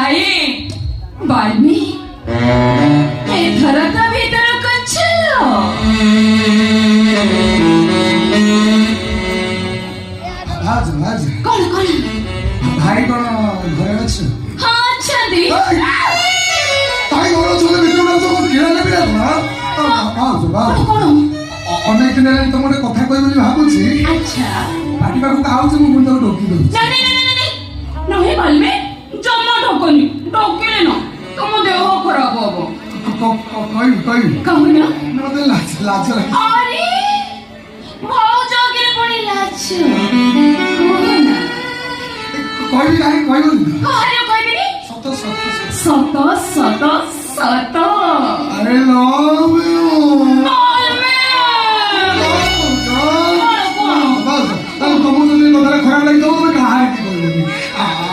भाई बाल्मी ଏଥର ତ ଭିତରକୁ ଚାଲ। କଣ କଣ ଭାଇ କଣ ଘରେ ଅଛି? ହଁ ଅଛନ୍ତି। ଭାଇ ଘର ଅଛନ୍ତି ଭିତରକୁ କିଣା ନେବି କଣ ଅନେକ ଦିନ ହେଲାଣି ତମ ଗୋଟେ କଥା କହିବି ବୋଲି ଭାବୁଛି। ଆଚ୍ଛା ପାଟି ପାଖକୁ ଆଉଛି ମୁଁ ପୁଣି ତାକୁ ଢୋକି ଦଉଛି। ନାହିଁ ବାଲ୍ମି ଜମା ଢୋକନି ଢୋକିଲେ ନା ତମ ଦେହ ଖରାପ ହବ। କହିବି କହୁନ ମତେ ଲାଜ ଲାଗେ। ଆରେ ଭାଉଜ ଆଗରେ ପୁଣି ଲାଜ କହୁନା କହିବି କାହିଁ କହିବନି କାହାର କହିବିନି ସତ ସତ ସତ ସତ ସତ ଆରେ ଲଭ୍ ୟୁ ତମକୁ ଯଦି କଥାରେ ଖରାପ ଲାଗିଥିବ ତମେ କାହାକୁ କହିବେନି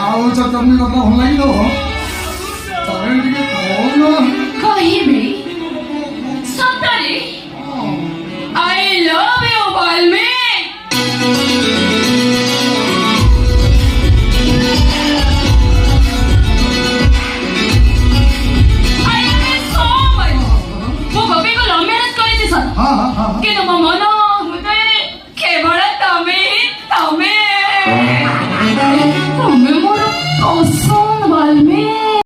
ଆଉ ତମେ କଥା ଭଲ ଲାଗିଥିବ